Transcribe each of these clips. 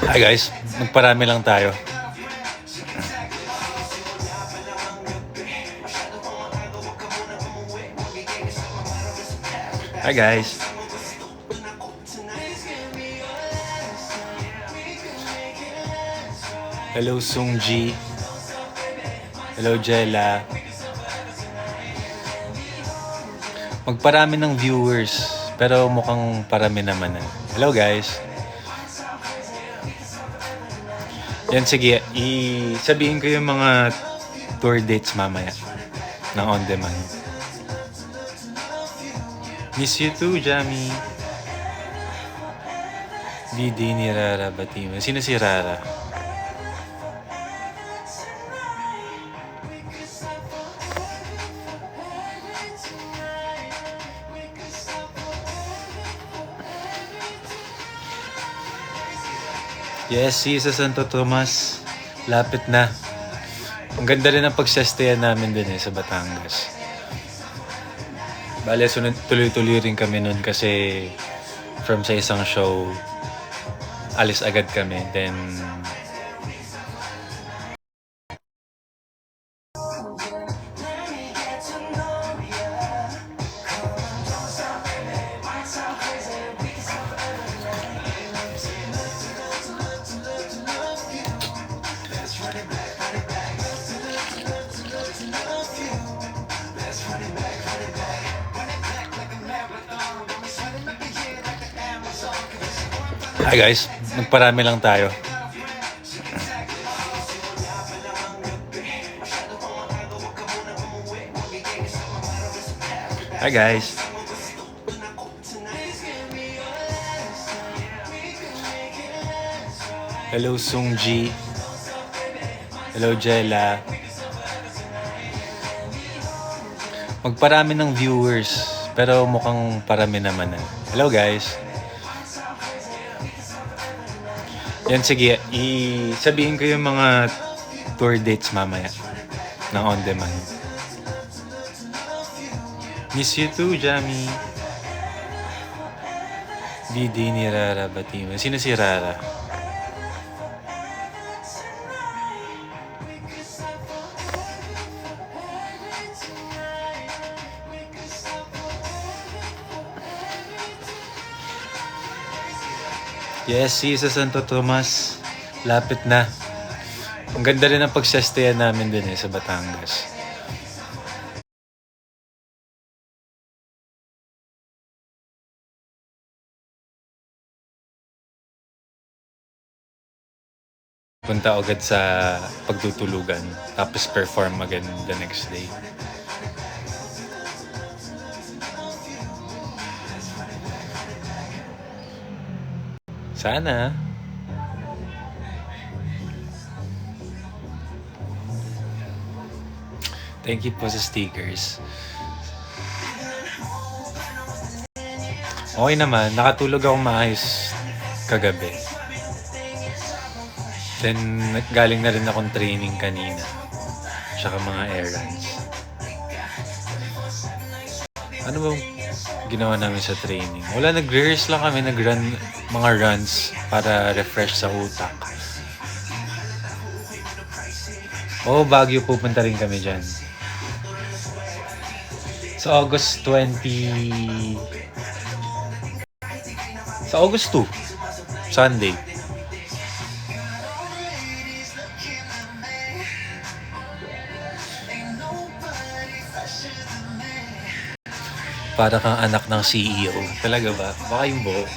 Hi guys, magparami lang tayo. Hi guys. Hello Sungji. Hello Jella. Magparami ng viewers, pero mukhang parami naman. Hello guys. Yan, sige, sabihin ko yung mga tour dates mamaya ng on demand. Miss you too, Jamie. Didi ni Rara Batima. Sino si Rara? Yes, si sa Santo Tomas. Lapit na. Ang ganda rin ang pagsestayan namin din sa Batangas. Bale, sunod tuloy-tuloy rin kami nun kasi from sa isang show, alis agad kami. Then, hi guys, magparami lang tayo. Hi guys. Hello Sungji. Hello Jella. Magparami ng viewers, pero mukhang parami naman. Hello guys. Yan, sige, sabihin ko yung mga tour dates mamaya ng on demand. Miss you too, Jamie. Didi ni Rara Batima. Sino si Rara? Yes, si sa Santo Tomas. Lapit na. Ang ganda rin ang pagsestayan namin din sa Batangas. Punta agad sa pagtutulugan, tapos perform again the next day. Sana. Thank you po sa stickers. Okay naman, nakatulog ako maayos kagabi. Then, galing na rin akong training kanina. Tsaka mga errands. Ano bang ginawa namin sa training? Wala, nag-rehearse lang kami, nag-run mga runs para refresh sa utak. Baguio pupunta rin kami dyan. Sa August 20... Sa August 2, Sunday. Para kang anak ng CEO. Talaga ba? Baka yung buhok.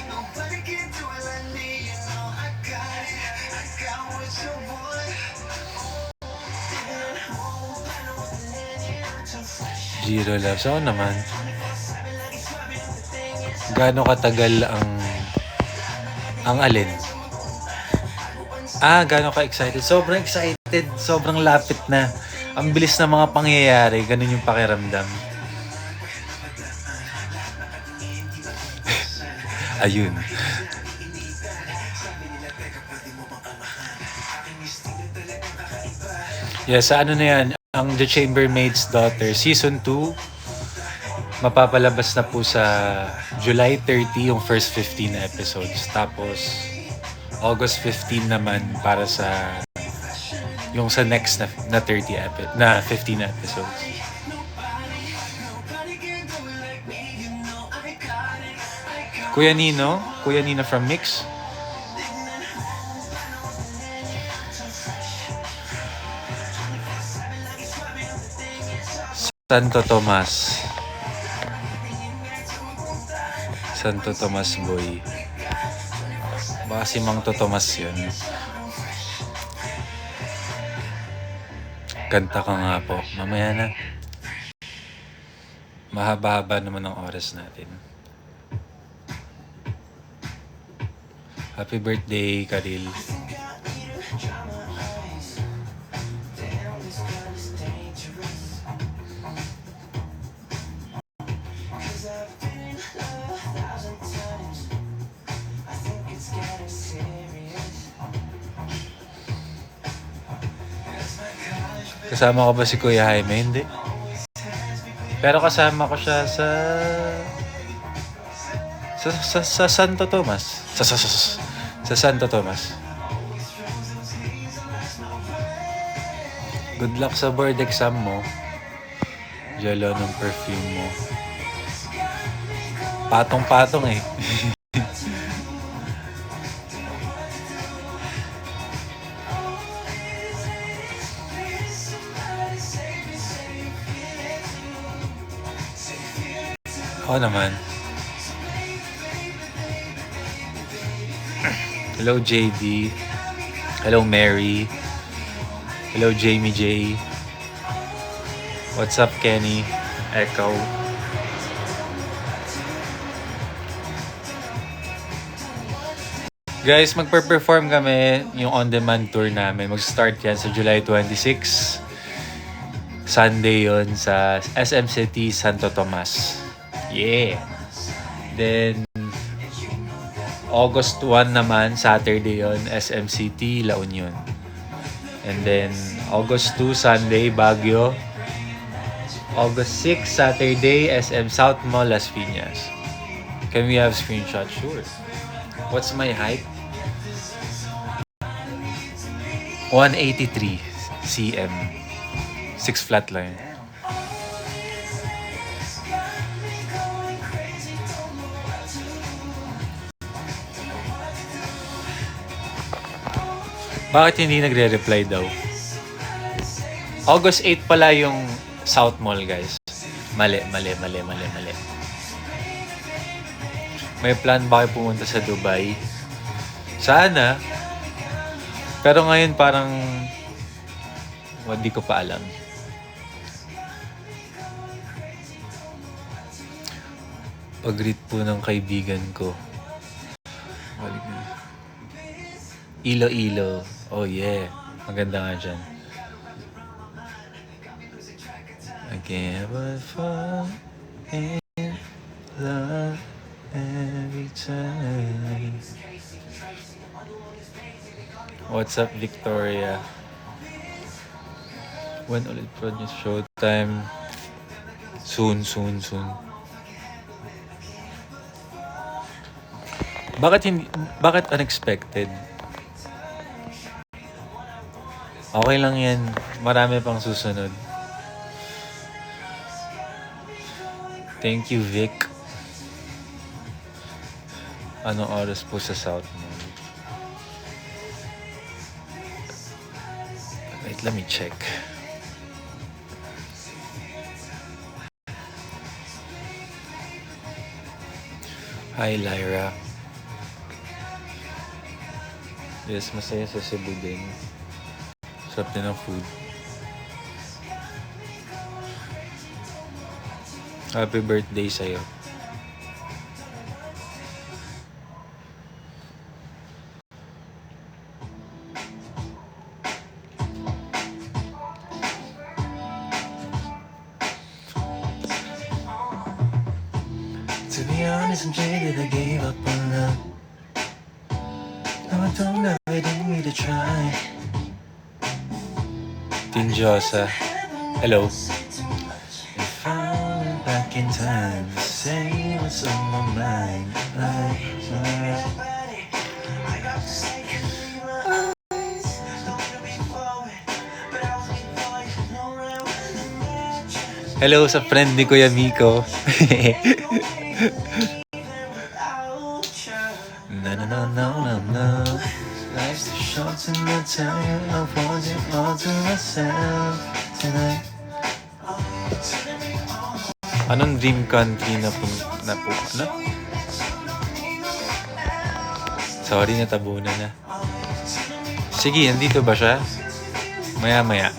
Zero Loves. Oo naman. Gaano katagal ang alin? Gaano ka-excited? Sobrang excited. Sobrang lapit na. Ang bilis na mga pangyayari. Ganun yung pakiramdam. Ayun. Yes, ano na yan? Ang The Chambermaid's Daughter, Season 2, mapapalabas na po sa July 30 yung first 15 episodes. Tapos, August 15 naman para sa yung sa next na 15 episodes. Kuya Nino from Mix. Santo Tomas boy. Baka si Mang Tomas yun. Kanta ka nga po. Mamaya na. Mahaba-haba naman ang oras natin. Happy birthday, Karil. Kasama ko ba si Kuya Jaime? Hindi. Pero kasama ko siya sa Santo Tomas. Sa Santo Tomas. Good luck sa board exam mo. Jalo ng perfume mo. Patong-patong eh. Oo naman. Hello JD. Hello Mary. Hello Jamie J. What's up Kenny? Echo. Guys, magpe-perform kami yung on-demand tour namin. Mag-start yan sa July 26. Sunday yon sa SM City, Santo Tomas. Yeah. Then, August 1 naman, Saturday yon SM City, La Union. And then, August 2, Sunday, Baguio. August 6, Saturday, SM South Mall, Las Piñas. Can we have screenshot? Sure. What's my height? 183 cm. 6 flat line. Bakit hindi nagre-reply daw? August 8 pala yung South Mall, guys. Mali. May plan ba kayo pumunta sa Dubai? Sana. Pero ngayon parang hindi ko pa alam. Pag-greet po ng kaibigan ko. Ilo. Oh yeah. Maganda nga dyan. I can't but fall in love every time. What's up, Victoria? When ulit produce showtime? Soon. Bakit unexpected? Okay lang yan. Marami pang susunod. Thank you, Vic. Anong oras po sa South Mall? Wait, let me check. Hi, Lyra. Yes, masaya sa Cebu din. Sarap din ang food. Happy birthday sa'yo. To be honest, I'm jaded, I gave up on love. Now I don't know, I didn't need to try. Tinjosa. Hello. If I went back in time to say what's on my mind, Hello sa friend ni Kuya Miko. Na na na na na na. Life's too short to not tell you I want it all to myself tonight. Anong dream country na po? Ano? Sorry, natabunan na. Sige, nandito ba siya? Maya-maya.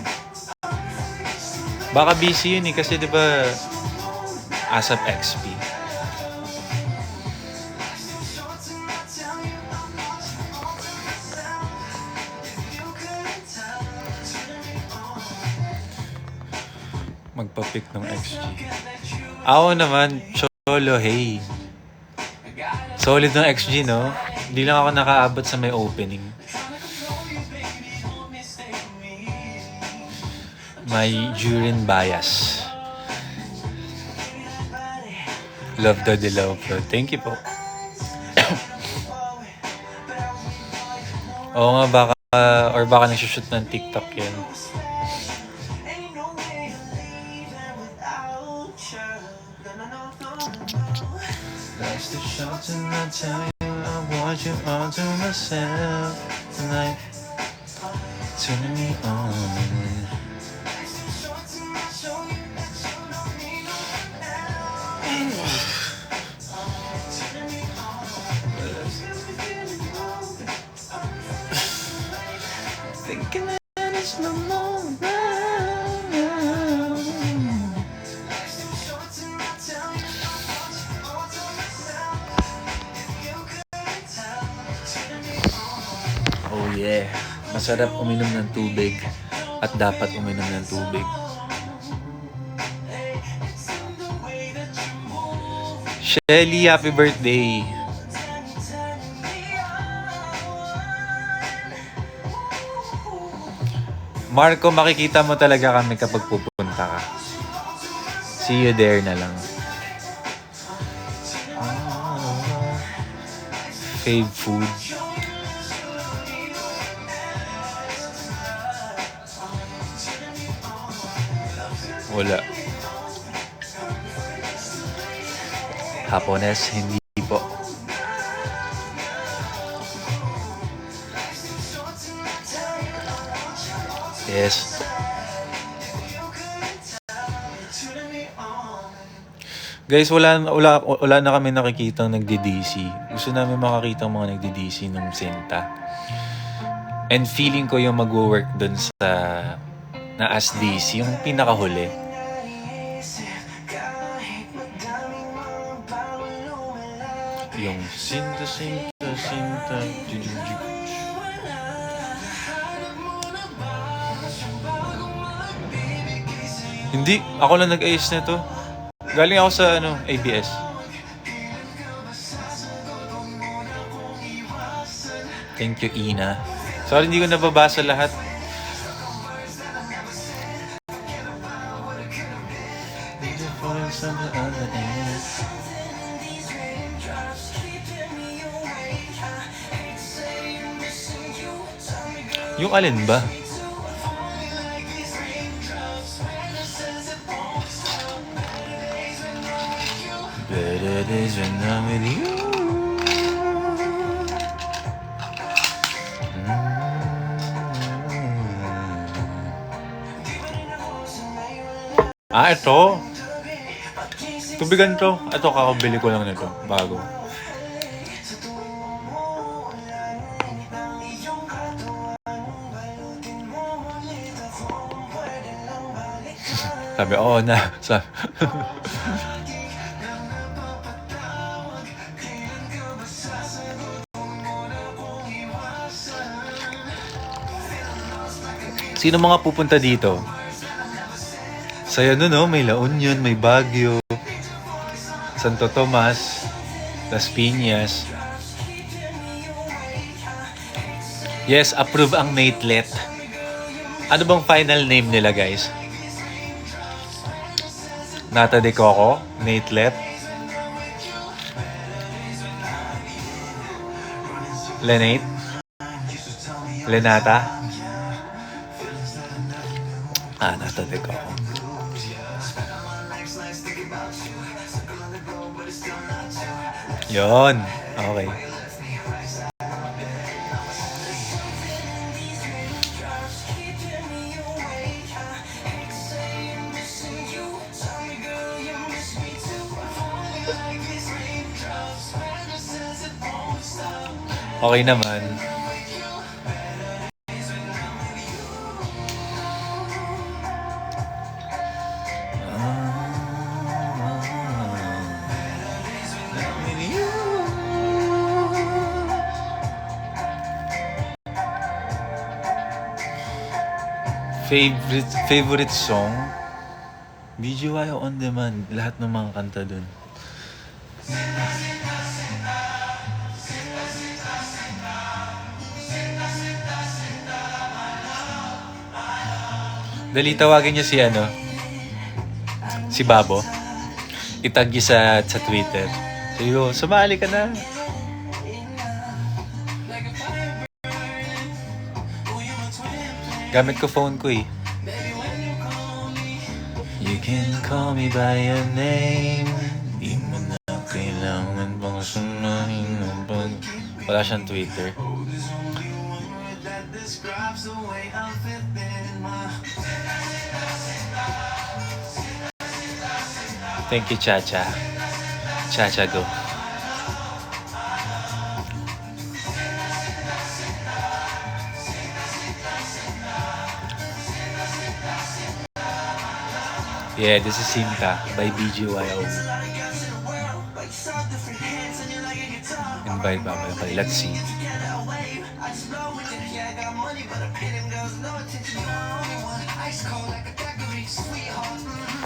Baka busy yun eh, kasi diba ASAP XP. Magpa-pick ng XG. Ako naman, Cholo, hey. Solid ng XG, no? Hindi lang ako nakaabot sa may opening. My urine bias. Love the Dilaw Pro. Thank you po. Oo nga, baka nagsushoot ng TikTok yan. Life's too short to not tell you I want you all to myself tonight. Turn me on. Thinking that it's no more. Oh yeah, masarap uminom ng tubig at dapat uminom ng tubig. Shelly, happy birthday! Marco, makikita mo talaga kami kapag pupunta ka. See you there na lang. Fave food. Wala. Hapones, hindi po. Yes. Guys, wala na kami nakikitang nagdi-DC. Gusto namin makakita mga nagdi-DC ng Sinta. And feeling ko yung mag-work dun sa na as DC, yung pinakahuli. Yung Sinta. Hindi, ako lang nag-ayos na to. Galing ako sa ABS. Thank you, Ina. Sorry, hindi ko nababasa lahat. Yung alin ba? Better days when I'm with you. Ito. Tubigan to. Ito, kakabili ko lang nito. Bago. Sabi, oo na. Sino mga pupunta dito? Saya may La Union, may Baguio, Santo Tomas, Las Piñas. Yes, approve ang Matelet. Ano bang final name nila, guys? Nata de Coco, Matelet, Lenate, Lenata. Nata de Coco. Yon. Okay. Okay naman. Favorite song? BGY On Demand. Lahat ng mga kanta dun. Dali, tawagin niyo si Babo. Itag niyo sa Twitter. Sayo, sumali ka na. Gamit ko phone ko eh. You can call me by your name. Di mo na kailangan bang sumahin. Wala siyang Twitter. Thank you, Chacha. Chacha, go. Yeah, this is Sinta by BGYO. Invite Baba. Okay, let's see.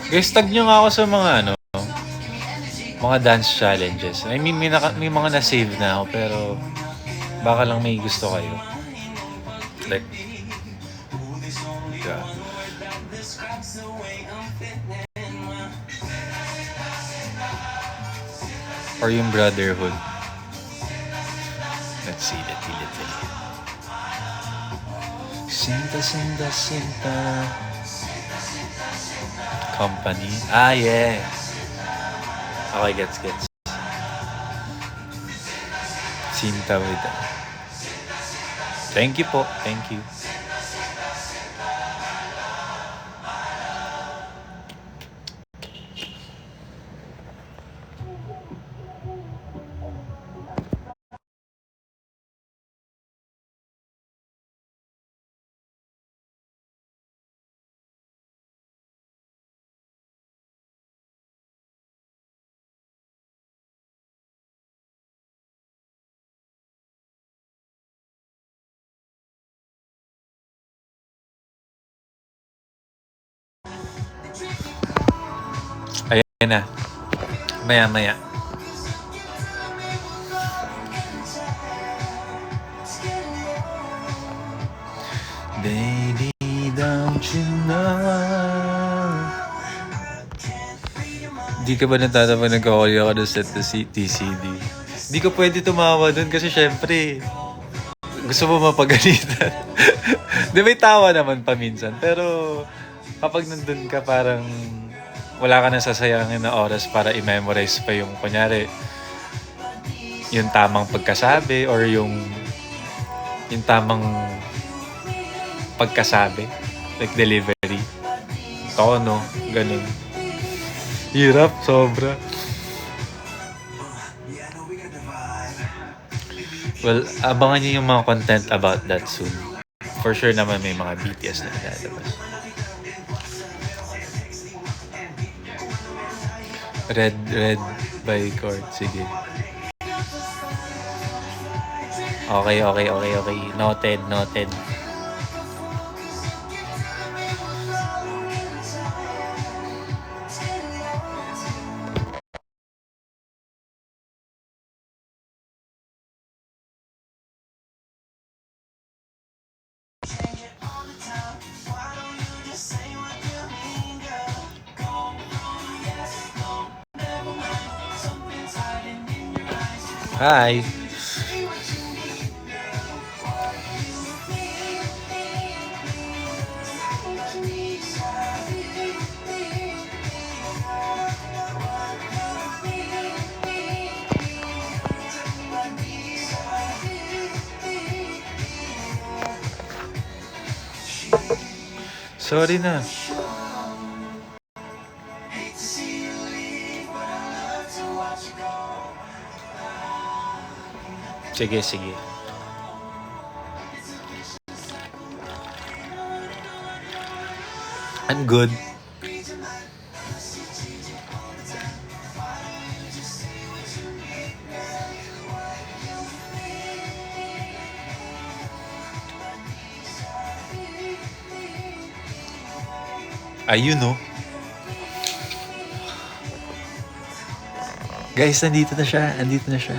Guys, tag nyo nga ako sa mga mga dance challenges. I mean, may mga na-save na ako, pero baka lang may gusto kayo. Like, yeah. Or yung Brotherhood. Let's see, little. Sinta. Company. Ah, yeah. Okay, gets. Sinta with that. Thank you po. Thank you. Ayan na. Maya. Baby, don't you know? Di ka ba natatapa nagkakuli ako na set to TCD? Di ko pwede tumawa dun kasi syempre gusto mo mapagalitan. Di may tawa naman paminsan. Pero kapag nandun ka parang wala ka na sasayangin na oras para i-memorize pa yung kunyari yung tamang pagkasabi or yung tamang pagkasabi, like delivery, tono, ganun. Hirap, sobra. Well, abangan niyo yung mga content about that soon. For sure naman may mga BTS na ilalabas. Red by Court. Sige. Okay. Noted. Hi. Sorry na. Sige, sige. I'm good. Ayun, no? Guys, nandito na siya. Andito na siya.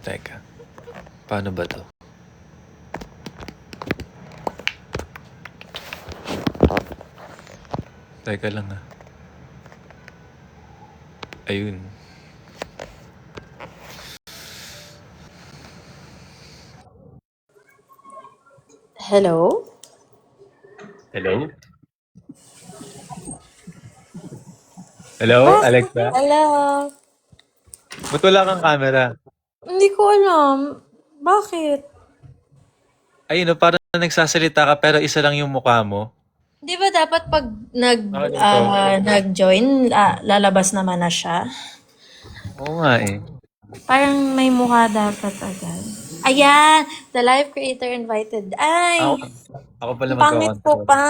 Teka. Paano ba to? Teka lang ah. Ayun. Hello? Hello? Hello, Alexa? Hello? Ba't wala kang camera? Hindi ko alam. Bakit? Ayun, no, parang nagsasalita ka pero isa lang yung mukha mo. Di ba dapat pag Ano to? nag-join, lalabas naman na siya? Oo nga eh. Parang may mukha dapat agad. Ayan! The live creator invited. Ako, Ay! ako pala Ang pangit ko magkakontrol. pa.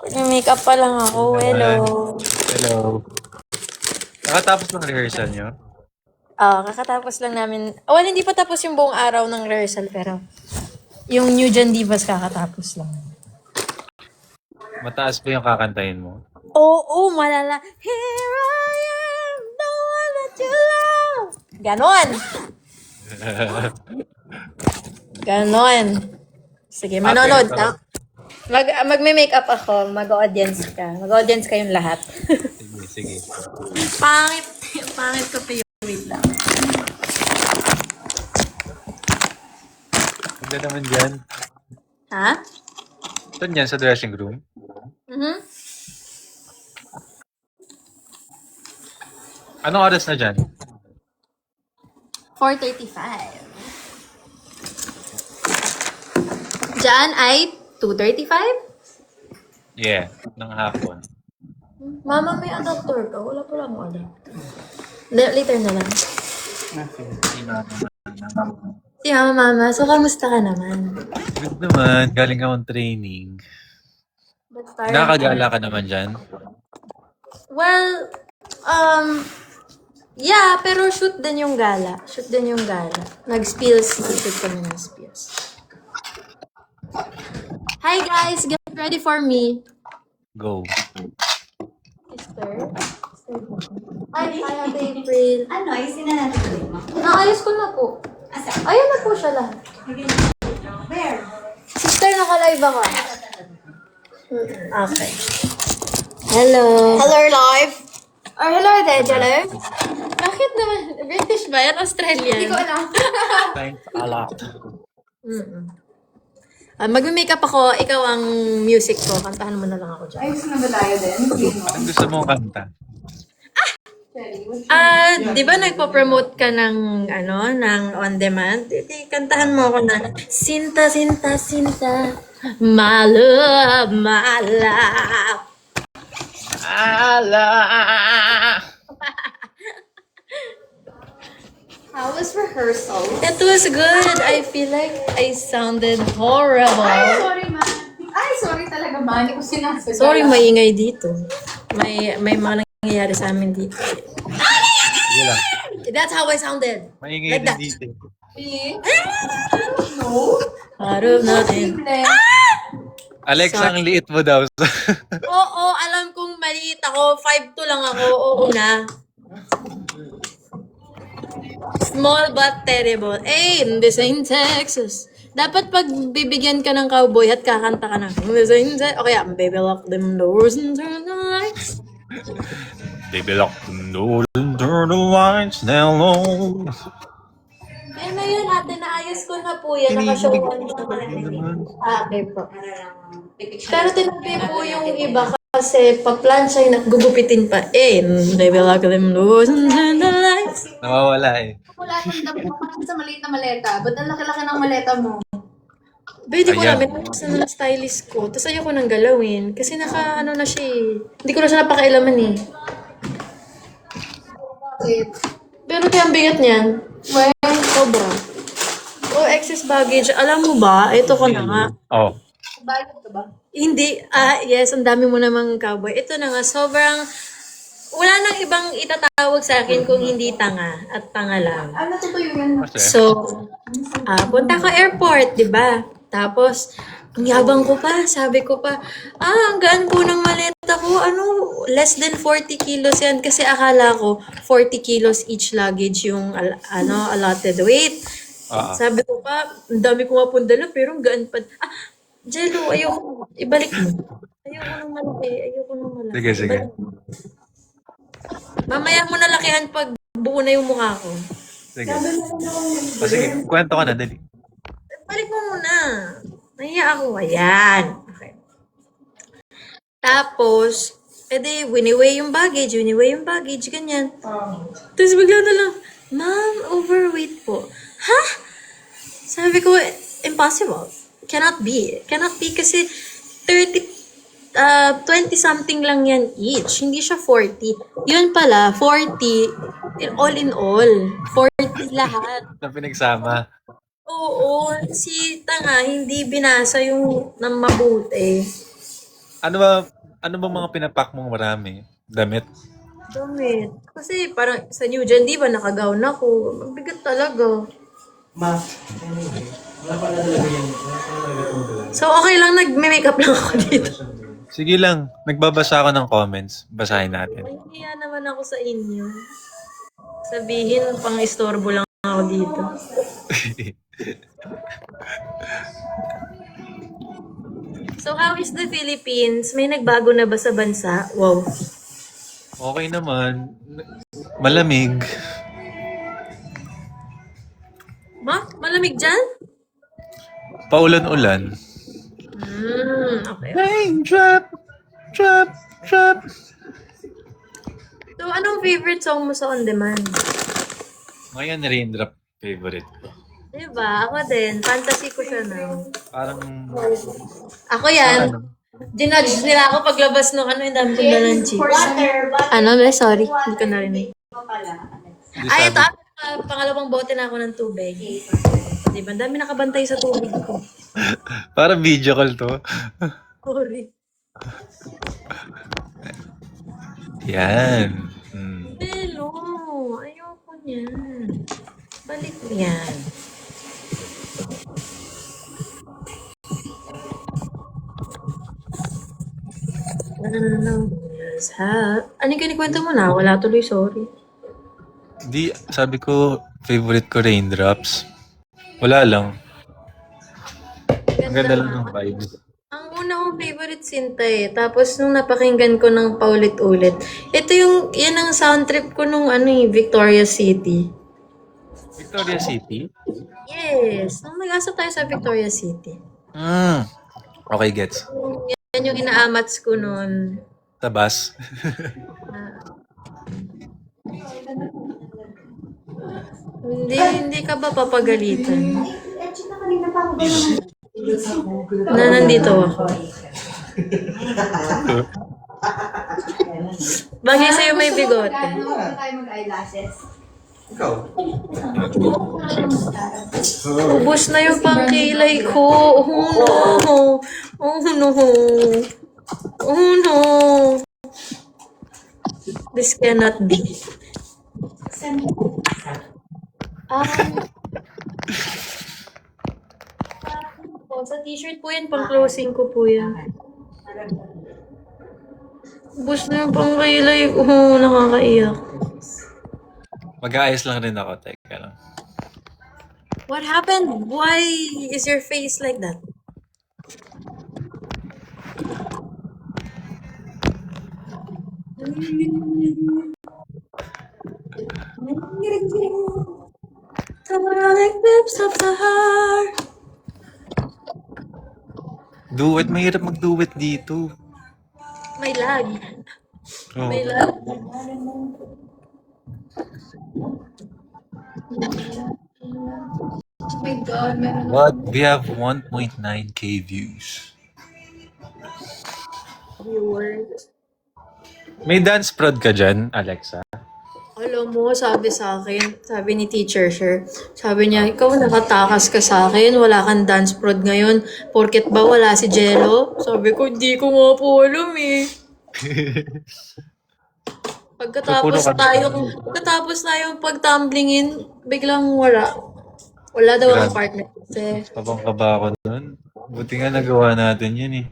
May-makeup pa lang ako. Hello. Hello. Nakatapos ng rehearsal nyo? Kakatapos lang namin. Well, hindi pa tapos yung buong araw ng rehearsal, pero yung New Gen Divas kakatapos lang. Mataas ba yung kakantahin mo? Oo, malala. Here I am, the one that you love. Ganon. Ganon. Sige, manonood na. Magme-makeup ako, mag-audience ka. Mag-audience kayong lahat. Sige, sige. pangit, pangit ko pa yung wait lang. Hindi naman dyan. Ha? Saan yan? Sa dressing room? Mhm. Anong oras na dyan? 4:35. Diyan ay 2:35? Yeah, ng hapon. Mama, may adapter ka? Wala pa lang adapter. Later na lang. Si Mama, so kamusta ka naman? Good naman. Galing akong training. But parang, Nakakagala ka naman dyan? well, yeah, pero shoot din yung gala. Shoot din yung gala. Nag-spills. Shoot kami ng spills. Hi guys! Get ready for me. Go. Sister? Ay, hi Ate April. Ano, ayusin na natin ulit mo. Naayos ko na po. Asa? Ayun na po siya lahat. Where? Sister, naka-live ako. Okay. Hello. Hello, live. Or hello there, Jello. Bakit naman? British ba yan? Australian? Hindi ko alam. Thanks a lot. Magme-makeup ako. Ikaw ang music ko. Kantahan mo na lang ako dyan. Ayusin na ba tayo din? Sino? Anong gusto mong kanta? Di ba nagpo-promote ka ng, ng on-demand? Di, kantahan mo ako na, Sinta, Sinta, Sinta, my love, my love. Ala! How was rehearsal? It was good. I feel like I sounded horrible. Ay, sorry, man. Ay, sorry talaga, man. Hindi ko sinasadya. Sorry, maingay dito. May mga nangyayari sa amin dito. Sige lang. That's how I sounded. Maingay Like din that. dito. Eh? No. Out of nothing. Alexa, Sorry. ang liit mo daw. Oo, alam kong maliit ako. 5'2" lang ako. Oo na. Small but terrible. Hey, this ain't Texas. Dapat pag bibigyan ka ng cowboy at kakanta ka ng this ain't Texas. Okay, baby, lock them doors and turn the lights. Baby, lock the doors and turn the lights down low. Eh, na yun, ate. Naayos ko na po yan. Nakashowan na. Okay po. Pero tinapay po yung iba kasi pa-plancha at gugupitin pa. Eh, baby, lock them doors and turn the lights. Nawawala eh. Wala kang damo ka sa maliit na maleta. Ba't ang laki-laki ng maleta mo? Pwede ko Ayan. namin, tapos na ng stylist ko. Tapos ayoko nang galawin. Kasi ano na siya eh. Hindi ko na siya napakailaman eh. Pero kaya ang bigat niyan. Well, sobra. Oh, excess baggage. Alam mo ba, ito ko na nga. Oh. Bayad ka ba? Hindi, yes, ang dami mo namang cowboy. Ito na nga, sobrang, wala nang ibang itatawag sa akin kung hindi tanga at tanga lang. Ano totoo yun? Kasi, So, punta ka airport, di ba? Tapos, ang yabang ko pa, sabi ko pa, ang gaan po ng maleta ko, less than 40 kilos yan. Kasi akala ko, 40 kilos each luggage yung, allotted weight. Sabi ko pa, ang dami ko nga pong dala, pero ang gaan pa. Jello, ayoko, ibalik mo. Ayoko nang malaki. sige, sige. Ibalik mo. Mamaya mo nalakihan pag buo na yung mukha ko. Sige. Sige, kwento ka na, dali. Balik mo muna. Nahiya ako. Ayan. Okay. Tapos, winiweigh yung baggage, ganyan. Tapos bigla na lang, Ma'am, overweight po. Ha? Sabi ko, impossible. Cannot be kasi 20-something lang yan each. Hindi siya 40. Yun pala, 40, all in all. 40 lahat. Na pinagsama. Oo, si Tanga, hindi binasa yung ng mabuti. Ano ba mga pinapak mong marami? Damit? Damit. Kasi parang sa New Gen, di ba, nakagown ako. Mabigat talaga. So, okay lang, nagme-makeup lang ako dito. Sige lang, nagbabasa ako ng comments. Basahin natin. Ay, hiya naman ako sa inyo. Sabihin, pang-istorbo lang ako dito. So, how is the Philippines? May nagbago na ba sa bansa? Wow. Okay naman. Malamig. Malamig dyan? Paulan-ulan. Okay. Raindrop, drop, drop. So, anong favorite song mo sa On Demand? Ngayon, raindrop favorite ko. Diba? Ako din. Fantasy ko siya na. Parang, Ako yan. Ginudge nila ako paglabas ng yung dami kong dalang chips. Sorry. Hindi ko narinig. di Ay, sabi, ito. Pangalawang bote na ako ng tubig. Diba? Ang dami nakabantay sa tubig ko. parang video call to. Sorry. Yan. Hello. Ayoko niyan. Balik mo yan. Yes, ano yung kinikwento mo na? Wala tuloy, sorry. Di, sabi ko, favorite ko raindrops. Wala lang. Ang ganda lang ng vibes. Ang una kong favorite Sinta eh. Tapos nung napakinggan ko ng paulit-ulit. Ito yan ang sound trip ko nung Victoria City. Victoria City? Yes. Nung nag-asa tayo sa Victoria City. Okay, gets. Yan yung inaamats ko noon. Tabas. Hindi ka ba papagalitan? Na nandito ako. Bagay sa'yo may bigote. Huwag tayo mag-eyelashes. Ubus na yung pangkilay ko. Oh no. Oh no. Oh no. This cannot be. Sa t-shirt po yan, pang closing ko po yan. Ubus na yung pangkilay ko. Nakakaiyak. Mag-aayos lang rin ako. Teka lang. What happened? Why is your face like that? Like lips of the heart. Duet, mahirap mag-duet dito. May lag. Oh. May lag. Oh my God, meron What? We have 1.9k views. Viewers. May dance prod ka dyan, Alexa? Alam mo, sabi sa akin, sabi ni Teacher Sher, sabi niya, ikaw nakatakas ka sa akin, wala kang dance prod ngayon, porket ba wala si Jello? Sabi ko, hindi ko nga po alam eh. Puro ka- Pagkatapos tayong pag-tumblingin, biglang wala. Wala daw ang Grabe. partner. Kasi, Kabang-kaba ako doon. Buti nga nagawa natin yun eh.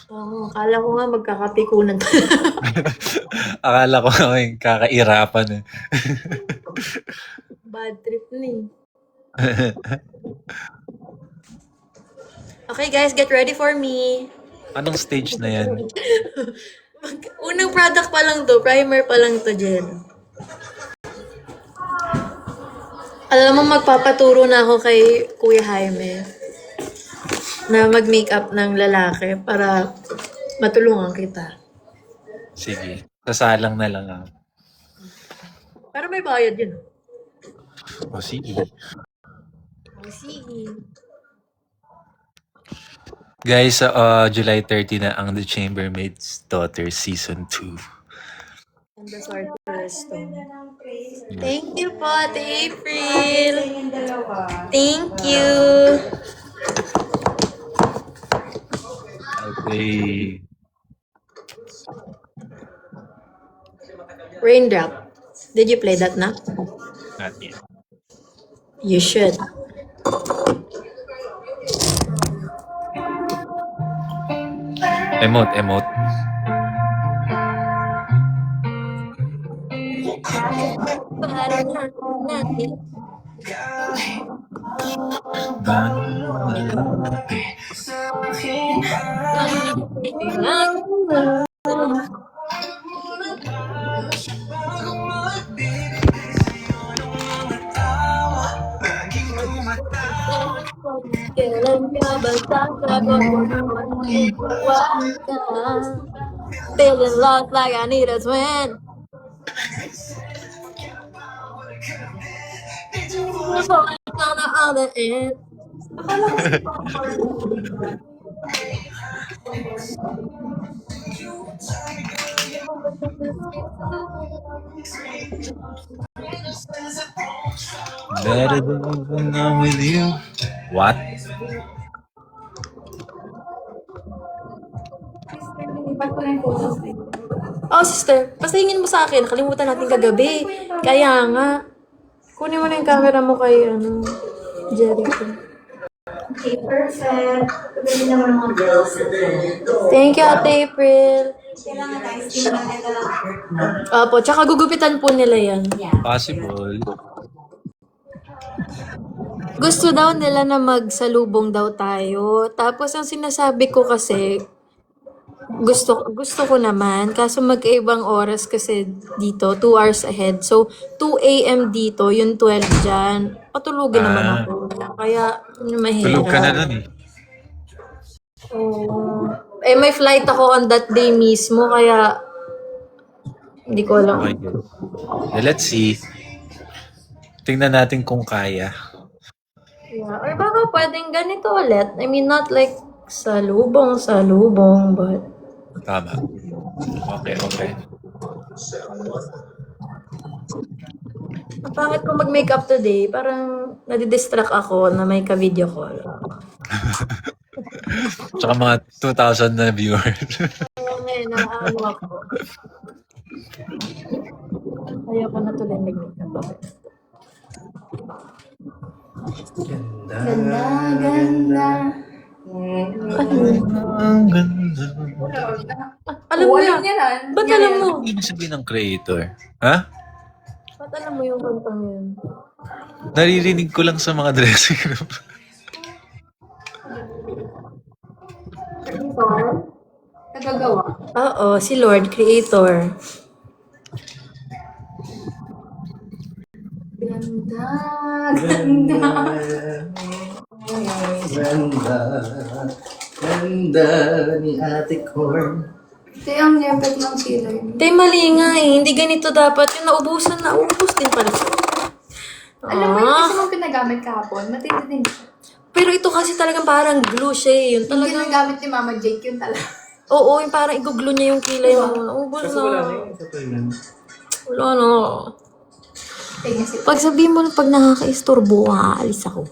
akala ko nga magkakapikunan pa. Akala ko nga yung kakairapan eh. Bad trip na eh. Okay guys, get ready for me. Anong stage na yan? Unang product pa lang to, primer pa lang to, Jen. Alam mo, magpapaturo na ako kay Kuya Jaime na mag-makeup ng lalaki para matulungan kita. Sige. Sasalang na lang ako. Pero may bayad yun. O sige. Sige. Guys, July 30 na ang The Chambermaid's Daughter Season 2. And the Sorcerer's Stone. Thank you po, Ate April. Thank you. Okay. Raindrop. Did you play that na? Not yet. You should. Emote. Kailan ka ba feeling lost like I need a twin. On the other end. Better than when I'm with you. What? Ipat ko na yung photos eh. Oh, sister, pasingin mo sa akin. Nakalimutan natin kagabi. Kaya nga. Kunin mo na yung camera mo kay, Jericho. Okay, perfect. Pwede naman mga girls. Thank you, Ate April. Kailangan tayo steam lang ito lang. Opo, tsaka gugupitan po nila yan. Possible. Gusto daw nila na magsalubong daw tayo. Tapos ang sinasabi ko kasi, gusto ko naman. Kaso magkaibang oras kasi dito, 2 hours ahead. So, 2 a.m. dito, yung 12 dyan. Patulugin naman ako. Kaya, mahirap. Tulog ka na nun eh. Oo. May flight ako on that day mismo, kaya hindi ko alam. Okay, good. Let's see. Tingnan natin kung kaya. Yeah. Or baka pwedeng ganito ulit. I mean, not like salubong, but... Tama. Okay. Ang pangit ko mag-makeup today, parang nadidistract ako na may ka-video call. Tsaka mga 2,000 na viewers. Kaya ngayon, nakaano ako. Ayoko na tuloy mag-makeup ako. Ganda. Ang ganda. Alam mo yan? Niya lang. Ba't alam mo? Ano ibig sabihin ng creator? Ha? Ba't alam mo yung kantang yun? Naririnig ko lang sa mga dressing room. Nagagawa. Oo, si Lord, creator. Ganda. Ganda ni Ate Corn. Ito yung nepet ng sealer. Tay, mali nga eh. Hindi ganito dapat. Yung naubos din pala. Alam mo yung Ah. isa mong pinagamit kahapon, matindi din siya. Pero ito kasi talagang parang glue siya eh. Yung Yung talagang, ginagamit ni Mama Jake yun talaga. oo, yung parang i-glue niya yung kilay mo. Ubus Kaso wala na na. yun sa toilet. Wala na. Tingnan si Pag sabihin mo na pag nakaka-istorbo, aalis ako.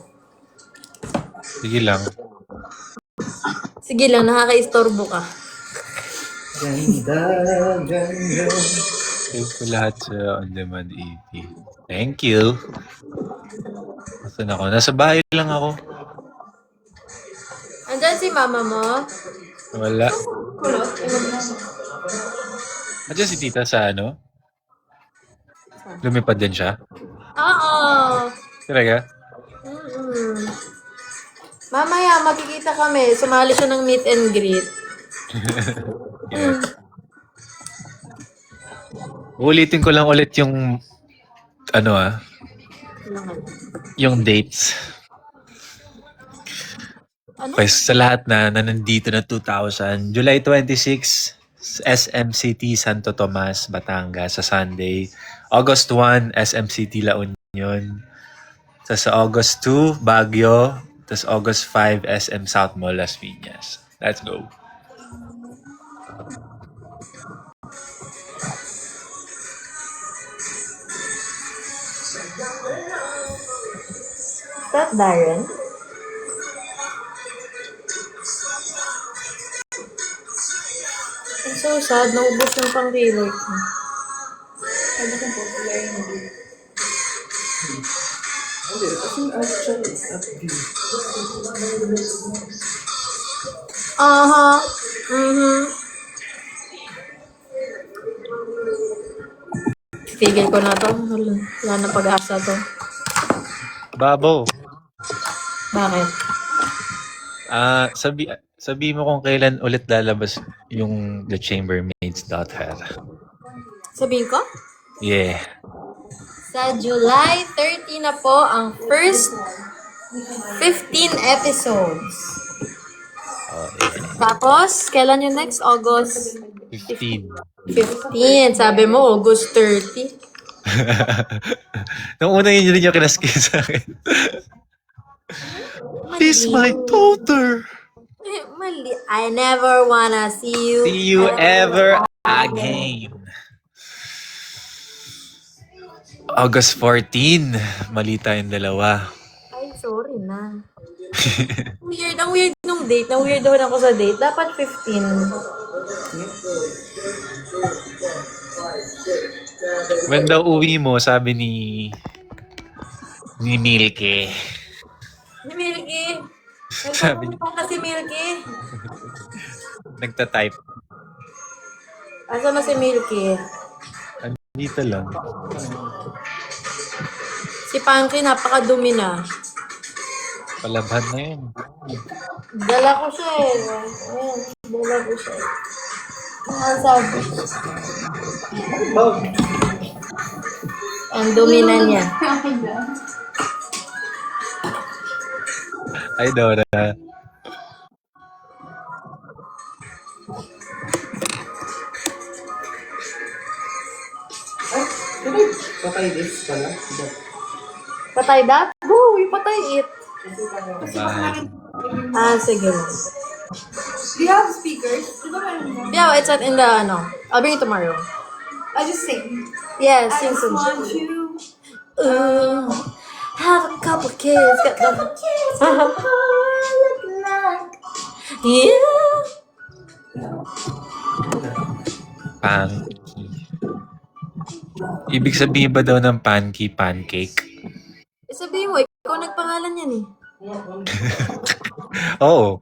Sige lang. Sige lang, nakaka-istorbo ka. Ganda, ganda. Save ko lahat sa on-demand EP. Thank you. Nasaan ako? Nasa bahay lang ako. Andyan si mama mo? Wala. kulot. Andiyan si tita sa ano? Lumipad din siya? Oo. Talaga? Mm-mm. Mamaya, magkikita kami. Sumali siya ng meet and greet. Yeah. Ulitin ko lang ulit yung yung dates. Ano? Okay, sa lahat na nandito na 2,000, July 26, SMCT Santo Tomas, Batangas sa Sunday. August 1, SMCT La Union. Sa August 2, Baguio. Tapos August 5, SM South Mall, Las Piñas. Let's go. Is that Darren? I'm so sad. Naubos yung pang-relay ko. Sabi ko popular yung Hindi, kasi actually, Aha. Mhm. Tigil ko na to. Wala na pag-asa to. Babo. Bakit? Sabi mo kung kailan ulit lalabas yung The Chambermaids.her. Sabihin ko? Yeah. Sa July 30 na po ang first 15 episodes. Oh, yeah. Tapos, kailan yung next? August 15. 15. Sabi mo, August 30. Nung una yun yung kinaskin sa akin. He's my daughter. Mali. I never wanna see you. See you ever again. August 14. Mali tayong dalawa. Ay, sorry na. Weird. Ang weird nung date. Na-weird daw ako sa date. Dapat 15. When daw uwi mo, sabi ni Milky. Ni Milky. Sabi niya, Nagpapunta si Milky. nagta-type. Asa na si Milky? Dito lang. Si Panky, napakadumi na. Palabhan na yun. Dala ko siya eh. Ayan, dala ko siya. Ang sabi. Ang dumi na niya. Ay, Dora. patay this pala. Patay that? Boy, patay it. Bye. Ah, sige. Do you have speakers? Di ba meron mo? Yeah, it's at in the, ano. I'll bring it tomorrow. I just sing. Yeah, I sing just some. want you. Have a couple kids. Got the kids. Yeah. Panky. Ibig sabihin ba daw ng panky, pancake? Sabihin mo, ikaw nagpangalan yan eh. Oo.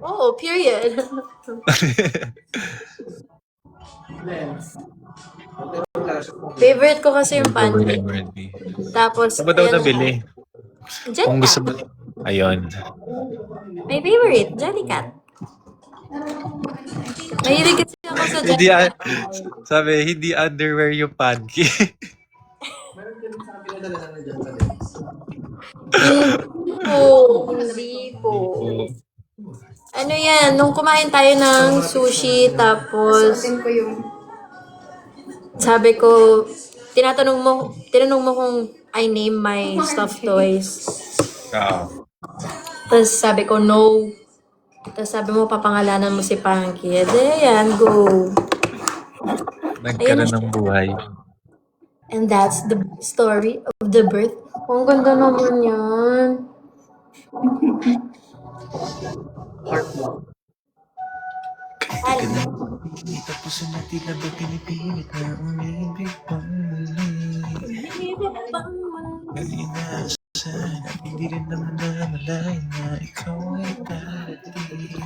Oo, period. Favorite ko kasi yung pancake. Tapos, Saan ba daw ayan, nabili? Jelly Kung gusto Cat. mo... Ayun. My favorite, Jelly Cat. Mahilig kasi ako sa Hindi, Jelly Cat. sabi, hindi underwear yung panky. Meron din sa pinadala na nandiyan sa Hindi po. Ano yan, nung kumain tayo ng sushi, tapos Suotin ko yung... sabi ko, tinanong mo kung I name my stuffed toys. Oo. Tapos sabi ko, no. Tapos sabi mo, papangalanan mo si Panky. Ede, yan, go. Nagkaroon ng buhay. And that's the story of the birth. Ang ganda naman yan. Tapos na tila ba pinipilit na umibig pang muli? Kanina sana, hindi rin naman namalay na ikaw ay darating.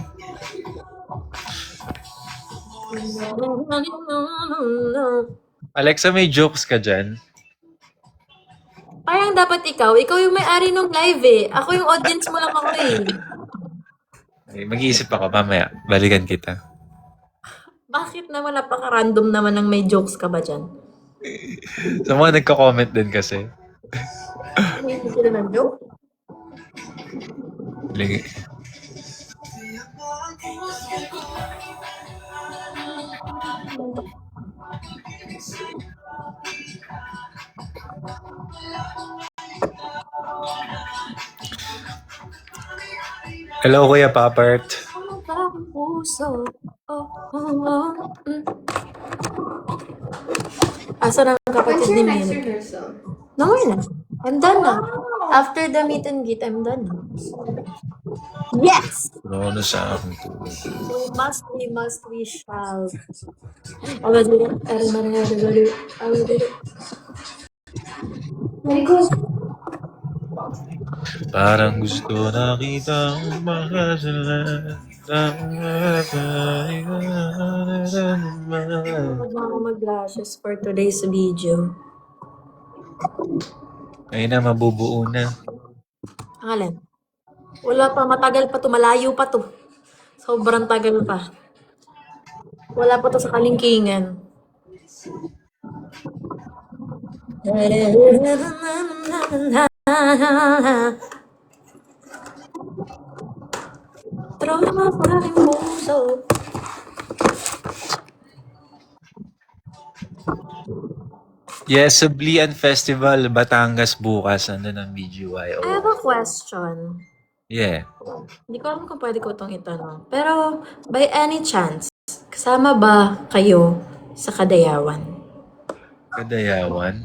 Alexa, may jokes ka dyan? Parang dapat ikaw yung may-ari ng live eh. Ako yung audience mo lang ako eh. Okay, mag-iisip ako mamaya. Balikan kita. Bakit naman napaka-random naman ng may jokes ka ba dyan? Sa mga nagka-comment din kasi. Hindi sila ng joke? Lagi. Hello, Kuya Papert. Ang bagong puso. Oh, oh, oh. Asa na ang When's kapatid your ni next Minnie? rehearsal? No, na. I'm done na. After the meet and greet, I'm done na. Yes! Ano sa akin to? We shall. I will do it. I will do it. Parang gusto na kitang makasalan. Huwag na ako mag-lashes for today's video. Ayun na, mabubuo na. Ang alin? Wala pa, matagal pa to, malayo pa to. Sobrang tagal pa. Wala pa to sa kalingkingan. Trauma pa rin puso. Yes, Sublian Festival, Batangas bukas. Nandun ang BGY. I have a question. Yeah. Hindi ko alam kung pwede ko itong itanong. Pero, by any chance, kasama ba kayo sa Kadayawan? Kadayawan.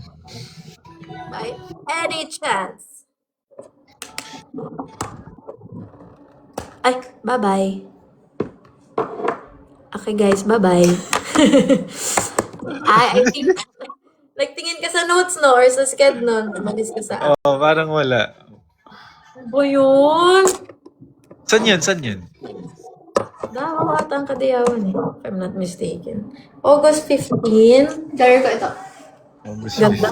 By any chance. Ay, bye-bye. Okay guys, bye-bye. I think, nagtingin ka sa notes, no? Or sa sked nun. Umalis ka sa Oh, parang wala. Ano ba yun? San yun? San yun? Davao ata ang Kadayawan eh. If I'm not mistaken. August 15. Gary ko ito. Ganda.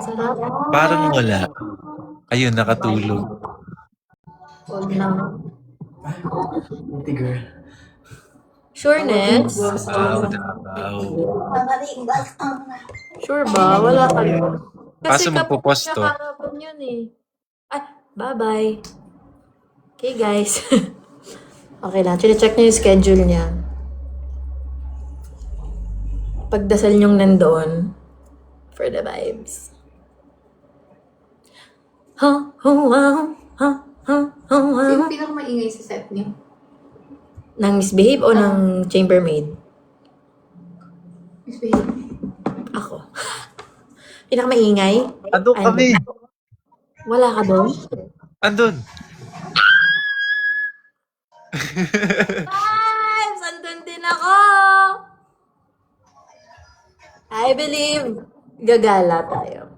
Sarap. Parang wala. Ayun, nakatulog. Huwag na. Buti girl. Sureness? Davao. Sure ba? Wala ka yun. Kaso magpo-post to. Kahapon yun eh. Ay, bye-bye. Okay guys. Okay lang. Chine-check niyo yung schedule niya. Pagdasal niyong nandoon for the vibes. Ha, ha, wow, ha, ha, ha, wow. Sino pinakamaingay sa set niyo? Nang misbehave o ng chambermaid? Miss Babe. Ako. Pinakamaingay? Andun kami. Wala ka doon? Andun. Vibes! Andun din ako! I believe gagala tayo.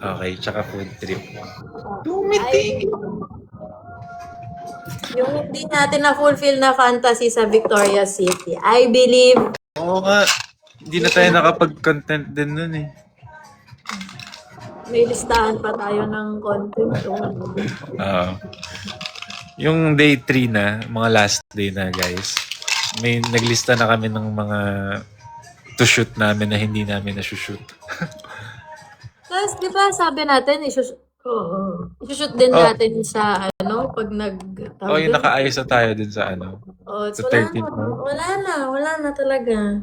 Okay, tsaka food trip. Ay, yung hindi natin na-fulfill na fantasy sa Victoria's City. I believe Oo nga. Hindi na tayo nakapag-content din nun eh. may listahan pa tayo ng content. Oo. Yung day 3 na, mga last day na guys, may naglista na kami ng mga to shoot namin na hindi namin na-shoot. Tapos, di ba sabi natin, isushoot din natin sa pag Oh, yung nakaayos na tayo dun sa so sa 13th wala na talaga.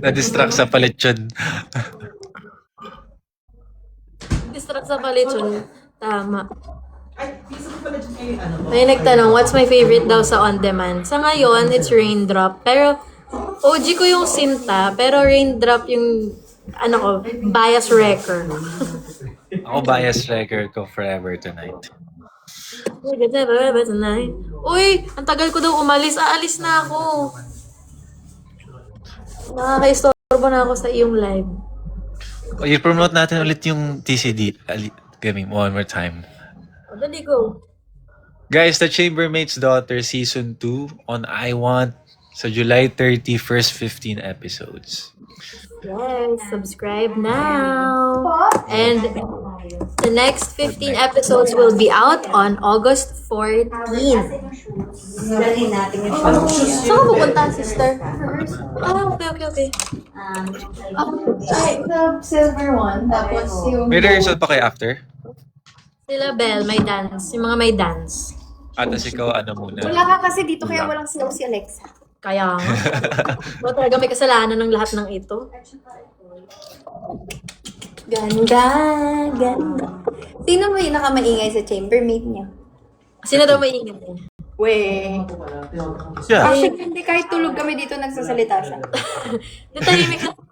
Na-distract sa paletsyon. distract sa palitsyon. Tama. Ay, isa ko pala dyan ngayon, ano ba? May nagtanong, what's my favorite daw sa On Demand? Sa ngayon, it's Raindrop. Pero, OG ko yung Sinta, pero Raindrop yung, ko, bias wrecker. Ako bias record ko Forever Tonight. Uy, ang tagal ko daw umalis. Aalis na ako. Nakaka-istorbo na ako sa iyong live. O, i-promote natin ulit yung TCD. Gaming one more time. O, dali go. Guys, The Chambermaid's Daughter Season 2 on I Want sa July 30, first 15 episodes. Yes, subscribe now. And the next 15 episodes will be out on August 14. Dali natin yung Saan ka pupunta, sister? Okay. Ay, the silver one. Tapos yung... May rehearsal pa kayo after? Sila Belle, may dance. Yung mga may dance. At as ikaw, ano muna? Wala ka kasi dito kaya walang sigaw si Alexa. Kaya nga. Ba talaga may kasalanan ng lahat ng ito? Ganda. Sino ba yung nakamaingay sa chambermaid niya? Sino daw may ingay? Weh. Yeah. Actually, hindi kahit tulog kami dito nagsasalita siya. Di tahimik na ako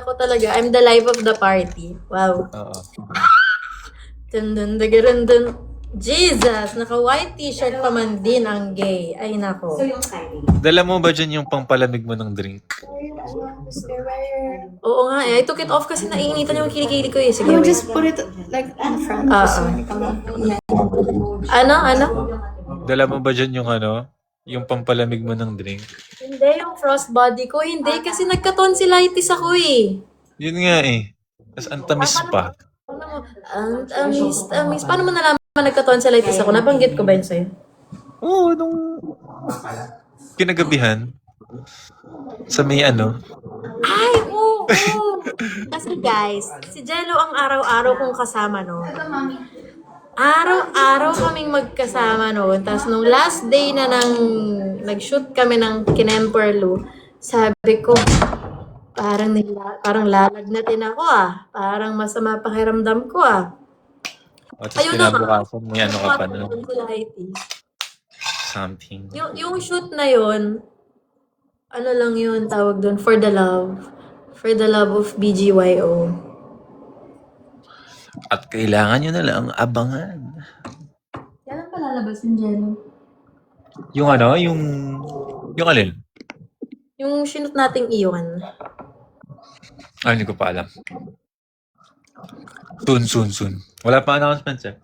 Ako talaga. I'm the life of the party. Wow. Oo. Dun, dun. Jesus! Naka-white t-shirt pa man din ang gay. Ay, nako. Dala mo ba dyan yung pangpalamig mo ng drink? Oo nga eh. I took it off kasi naiinitan yung kilikili ko eh. Sige, You wait. just put it like in front. So, Ano? Dala mo ba dyan yung yung pampalamig mo ng drink? Hindi, yung frost body ko. Hindi, kasi nagka-tonsillitis ako eh. Yun nga eh. Tapos antamis pa. Ang tamis. Paano mo nalaman nagka-tonsillitis ako? Nabanggit ko ba yun sa'yo? Oo, nung kinagabihan. Sa may Ay, oo. Kasi guys, si Jello ang araw-araw kong kasama no. Araw-araw kaming magkasama noon. Tapos nung last day na nag-shoot kami ng Kinemperlu, sabi ko, parang lalagnatin ako Parang masama pakiramdam ko O, tapos Ayun na nga. kinabukasan may ka pa na. Tonsillitis. Something. Yung shoot na yun, ano lang yun tawag doon, for the love. For the love of BGYO. At kailangan nyo na lang abangan. Kailan pa lalabas yung Jello? Yung yung alin? Yung shoot nating iyon. Ay, hindi ko pa alam. Soon. Wala pa announcements eh.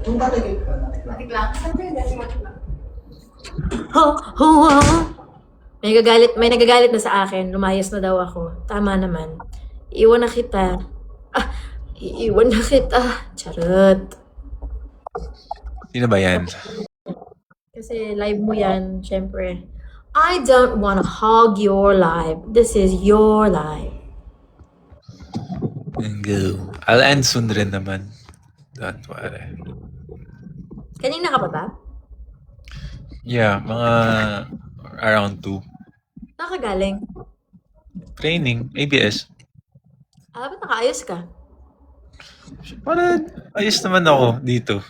Kung tatagay ka na. Matik lang. May nagagalit na sa akin. Lumayas na daw ako. Tama naman. Iiwan na kita. Iiwan na kita. Charot. Sino ba yan? Kasi live mo yan, syempre. I don't wanna hog your life. This is your life. Go. I'll end soon rin naman. Don't worry. Kanina ka pa ba? Yeah, mga around 2. Nakagaling. Training, ABS. Ba't nakaayos ka? Para ayos naman ako dito.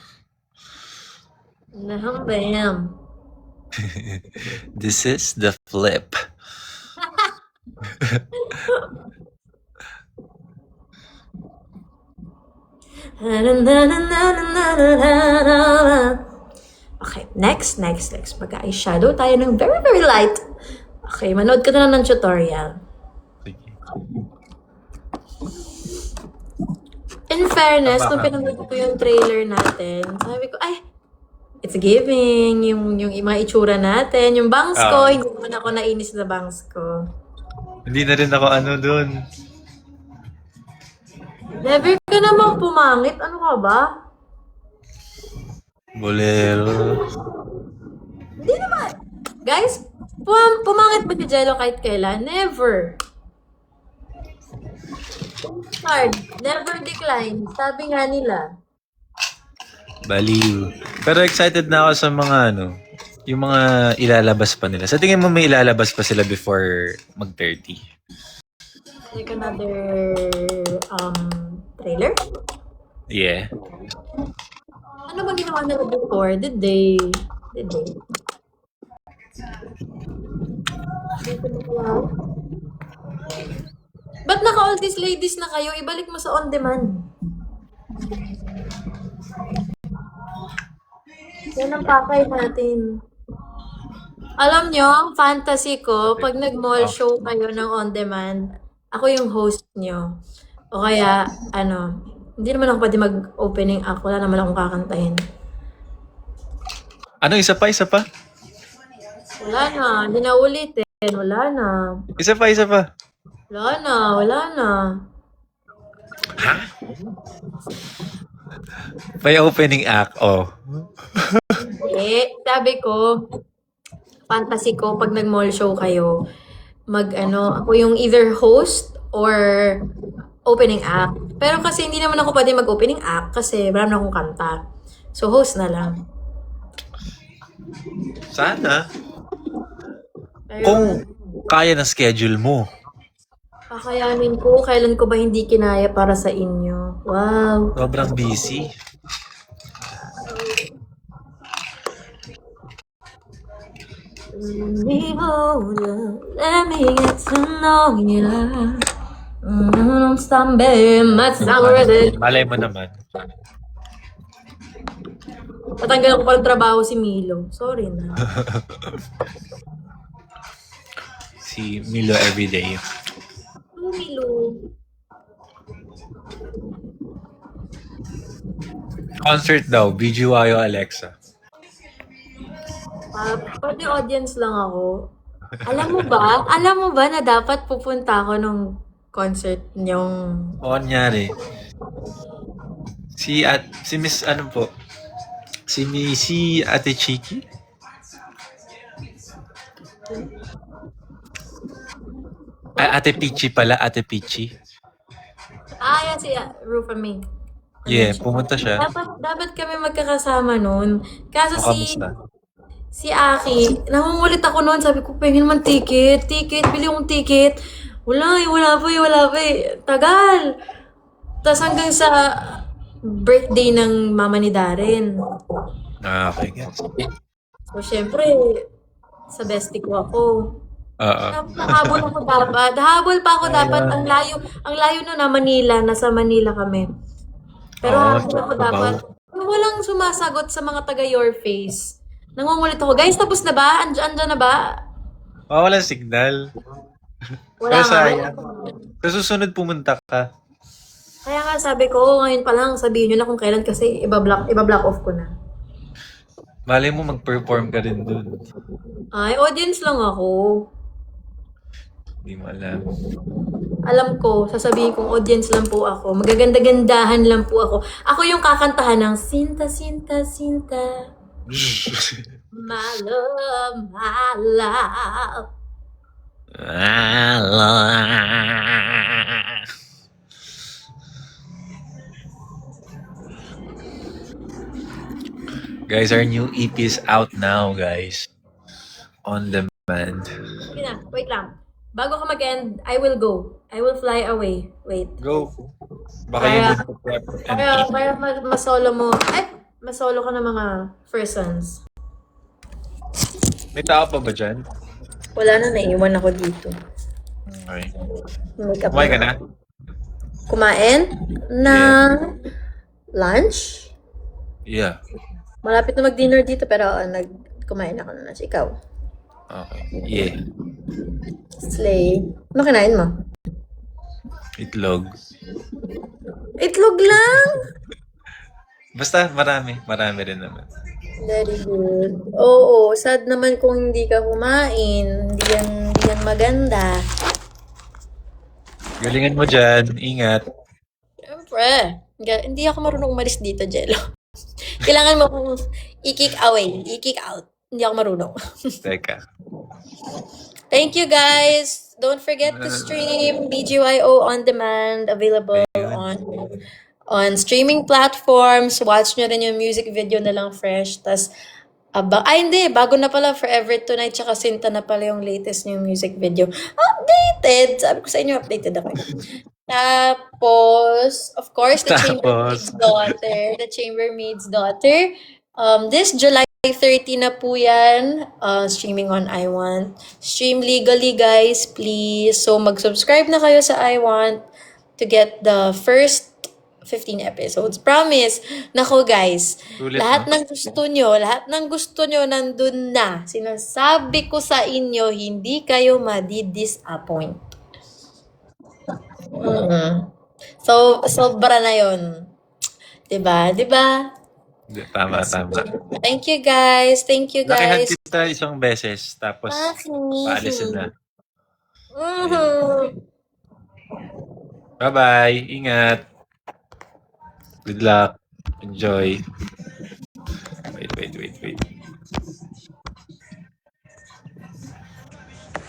Nahambam. This is the flip. Okay, next. Mag-eyeshadow tayo ng very, very light. Okay, manood ka na lang ng tutorial. Sige. In fairness, nung pinanood ko yung trailer natin, sabi ko, ay, it's giving, yung mga itsura natin, yung bangs ko, hindi naman ako nainis na bangs ko. Hindi na rin ako dun. Never ka namang pumangit, ano ka ba? Bolero. Hindi naman. Guys, pumangit ba si Jello kahit kailan? Never. Hard. Never decline. Sabi nga nila. Baliw. Pero excited na ako sa mga Yung mga ilalabas pa nila. Sa tingin mo may ilalabas pa sila before mag-30? Like another trailer? Yeah. Ano ba ginawa nila before? Did they? Did they wala? Ba't naka all these ladies na kayo? Ibalik mo sa on demand. Yan ang pakay natin. Alam nyo, ang fantasy ko, pag nag-mall show kayo ng on demand, ako yung host nyo. O kaya, hindi naman ako pwede mag-opening act. Wala naman akong kakantahin. Ano, isa pa? Wala na. Hindi na ulitin. Wala na. Isa pa. Wala na. May opening act, oh. Sabi ko, fantasy ko, pag nag-mall show kayo, ako yung either host or opening act. Pero kasi hindi naman ako pwede mag-opening act kasi wala na akong kanta. So, host na lang. Sana. Pero, Kung kaya ng schedule mo. kakayanin ko, kailan ko ba hindi kinaya para sa inyo? Wow. Sobrang busy. Let me get to know you. Stambe, matsangre. Malay mo naman. Tatanggal ko pa ng trabaho si Milo. Sorry na. Si Milo everyday. Milo. Concert daw, BGYO Alexa. Pwede audience lang ako. Alam mo ba na dapat pupunta ako nung concert niyong... O, anyari. Si Miss, ano po? Si Ate Chiki? Ate Peachy pala, Ate Peachy. Yan si Rufa May. Yeah, pumunta siya. Dapat kami magkakasama noon. Kaso O, kamusta? si Aki, nangungulit ako noon. Sabi ko, pengin man ticket, bili akong ticket. Wala pa eh. Tagal. Tapos hanggang sa birthday ng mama ni Darren. Okay, guys. So, syempre, sa bestie ko ako. Oo. Nahabol ako dapat. Nahabol pa ako dapat. Ang layo no na Manila. Nasa Manila kami. Pero habol ako dapat. Walang sumasagot sa mga taga Your Face. Nangungulit ako. Guys, tapos na ba? Andyan na ba? Walang signal. Wala Pero nga. sayang. Sa susunod pumunta ka. Kaya nga sabi ko, ngayon pa lang sabihin nyo na kung kailan kasi iba-block off ko na. Malay mo mag-perform ka rin dun. Ay, audience lang ako. Hindi mo alam. Alam ko, sasabihin kong audience lang po ako. Magaganda-gandahan lang po ako. Ako yung kakantahan ng Sinta, Sinta, Sinta. My love, my love. Guys, our new EP is out now, guys. On demand. Sige na, wait lang. Bago ka mag-end, I will go. I will fly away. Wait. Go. Baka Kaya- yun yung prep. Kaya masolo mo. Masolo ka ng mga first sons. May tao pa ba dyan? Wala na, naiwan ako dito. Okay. Makeup Kumain ka na? Kumain ng lunch. Yeah. Malapit na mag-dinner dito pero kumain ako ng lunch. Ikaw? Okay. Yeah. Slay. Ano kinain mo? Itlog. Itlog lang? Basta marami. Marami rin naman. Very good. Oo, sad naman kung hindi ka kumain. Hindi yan maganda. Galingan mo dyan. Ingat. Siyempre. Hindi ako marunong umalis dito, Jello. Kailangan mo kong i-kick away. I-kick out. Hindi ako marunong. Teka. Thank you, guys. Don't forget to stream BGYO on demand. Available on streaming platforms. Watch nyo rin yung music video na lang fresh. Tas Hindi. Bago na pala Forever Tonight tsaka Sinta na pala yung latest new music video. Updated! Sabi ko sa inyo, updated ako. Tapos, of course, The Chambermaid's Daughter. The Chambermaid's Daughter. This July 30 na po yan. Streaming on iWant. Stream legally, guys, please. So, mag-subscribe na kayo sa iWant to get the first 15 episodes. Promise. Nako, guys. Ulit, Lahat no? lahat ng gusto nyo nandun na. Sinasabi ko sa inyo, hindi kayo madi-disappoint. So, sobra na yun. Diba? Diba? Hindi, tama. Thank you, guys. Thank you, Nakihan guys. kita isang beses, tapos paalisin na. Bye-bye. Ingat. Good luck. Enjoy. Wait.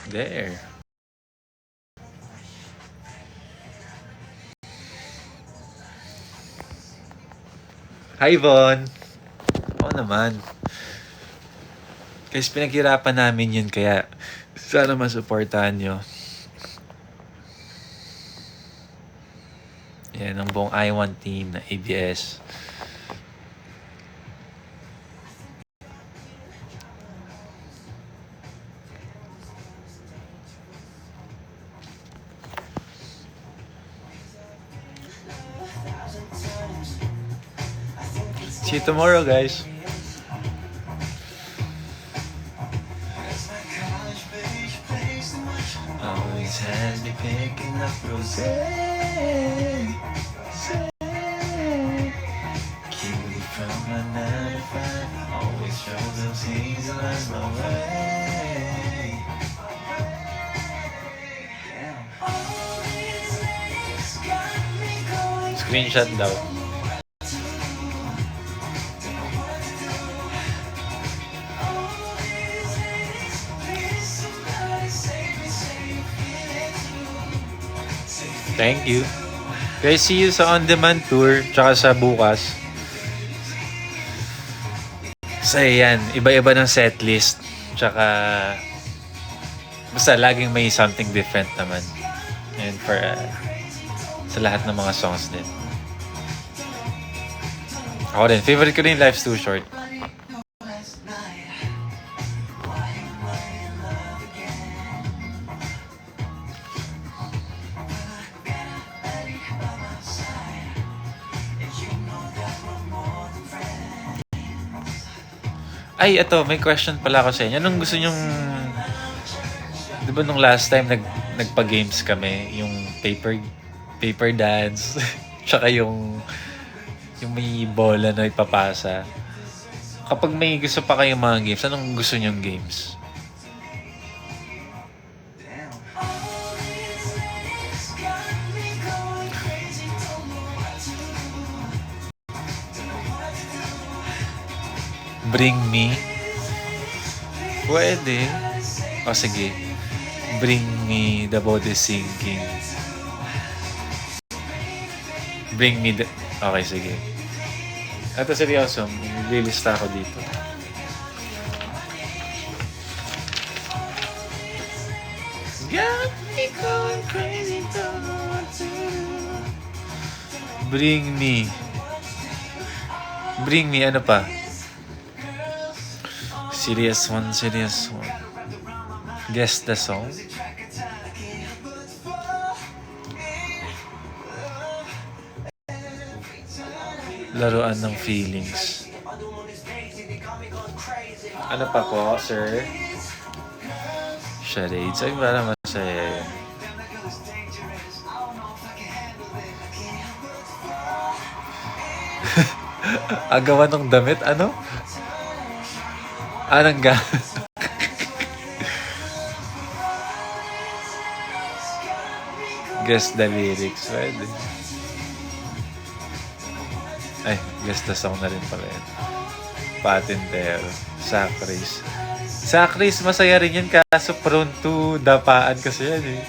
There. Hi, Von. Oo naman. Guys, pinaghirapan namin yun, kaya sana masuportahan nyo. Yan, ang buong iWant team na ABS. See you tomorrow, guys. Always has me picking up rose. Keep me from my 9 to 5. Always show those things along my way. Screenshot daw. Thank you. Guys, see you sa on-demand tour tsaka sa bukas. So, yan. Iba-iba ng setlist. Tsaka, basta laging may something different naman. And for, sa lahat ng mga songs din. Ako din. Favorite ko din Life's Too Short. Ay, ito, may question pala ako sa inyo. Anong gusto nyong... Di ba nung last time nagpa-games kami, yung paper dance, tsaka yung may bola na ipapasa. Kapag may gusto pa kayong mga games, anong gusto nyong games? Bring Me? Pwede. O sige. Bring Me the Body Sinking. Bring Me the... Okay, sige. Ito seryoso. Lilista ako dito. Got me going crazy, don't know what to do. Bring Me. Bring Me, ano pa? Serious one. Guess the song. Laruan ng feelings. Ano pa po, sir? Charades. Ay, para masaya yun. Agawan ng damit, ano? Anong guess the lyrics. Pwede. Ay, guess the song na rin pala yan. Patintero. Sacrifice. Sacrifice, masaya rin yan. Kaso prone to dapaan kasi yan eh.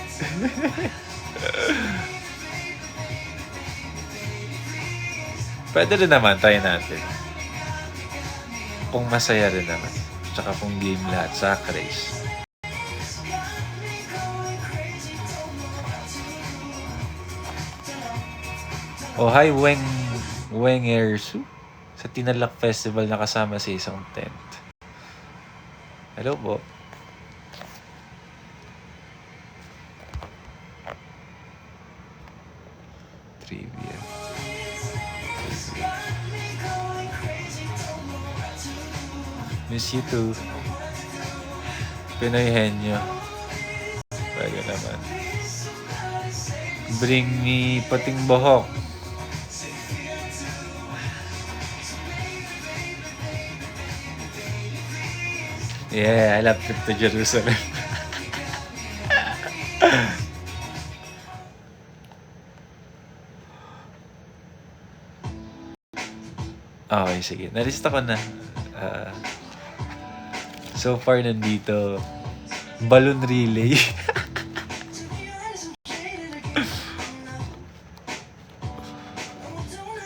Pwede rin naman. Try natin. pong masaya rin naman. Tsaka pong game lahat sa race. Oh, hi Weng Ersu. Sa Tinalak Festival nakasama sa isang tent. Hello po. Trivia. Miss you too. Pinoy Henyo. Bago naman. Bring me pating buhok. Yeah, I love trip to Jerusalem. Okay, sige. Nalista ko na. So far, nandito. Balloon relay.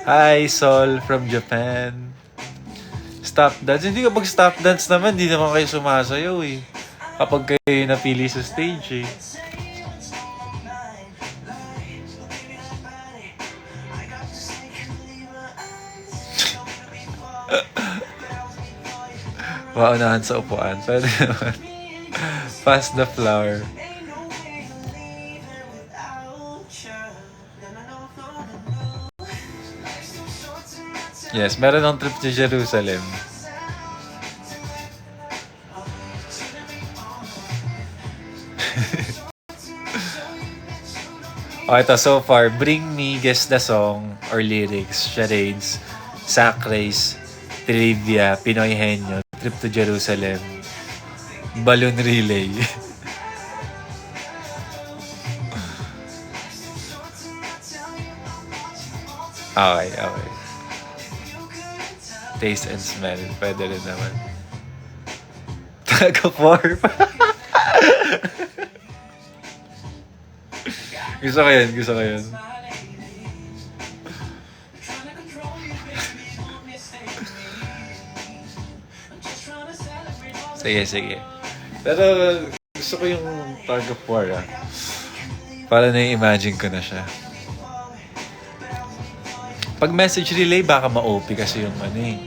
Hi, Sol from Japan. Stop dance. Hindi kapag stop dance naman, hindi naman kayo sumasayaw eh. Kapag kayo napili sa stage eh. Paunahan sa upuan. Pwede naman. Pass the flower. Yes, meron ng trip to Jerusalem. Okay, ito so far. Bring me, guess the song or lyrics, charades, sack race, trivia, Pinoy Henyo, trip to Jerusalem, balloon relay. Okay, okay. Taste and smell. Pwede rin naman. Taga-form. Gusto ko yun, gusto ko yun. Sige, sige. Pero gusto ko yung tug of war ah. Para na-imagine ko na siya. Pag message relay, baka ma-OP kasi yung ano eh.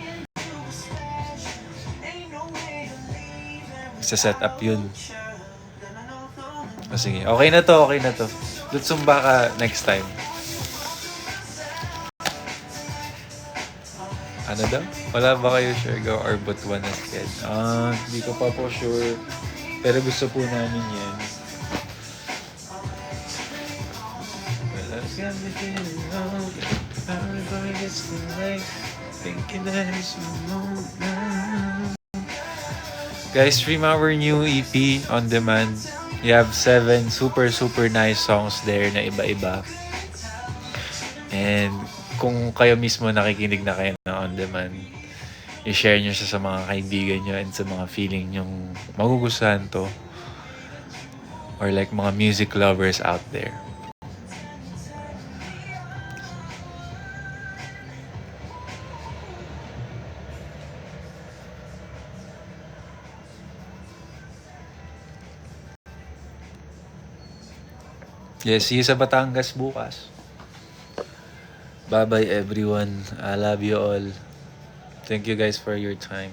Sa setup yun. O sige, okay na to, okay na to. Lutsumba ka next time. Ano daw? Wala ba kayo sure go or but one as kid? Hindi ko pa po sure. Pero gusto po namin yan. Guys, stream our new EP on demand. You have 7 super nice songs there na iba-iba. And kung kayo mismo nakikinig na kayo na on demand, i-share nyo siya sa mga kaibigan nyo and sa mga feeling nyong magugustuhan to. Or like mga music lovers out there. Yes, see you sa Batangas bukas. Bye-bye everyone. I love you all. Thank you guys for your time.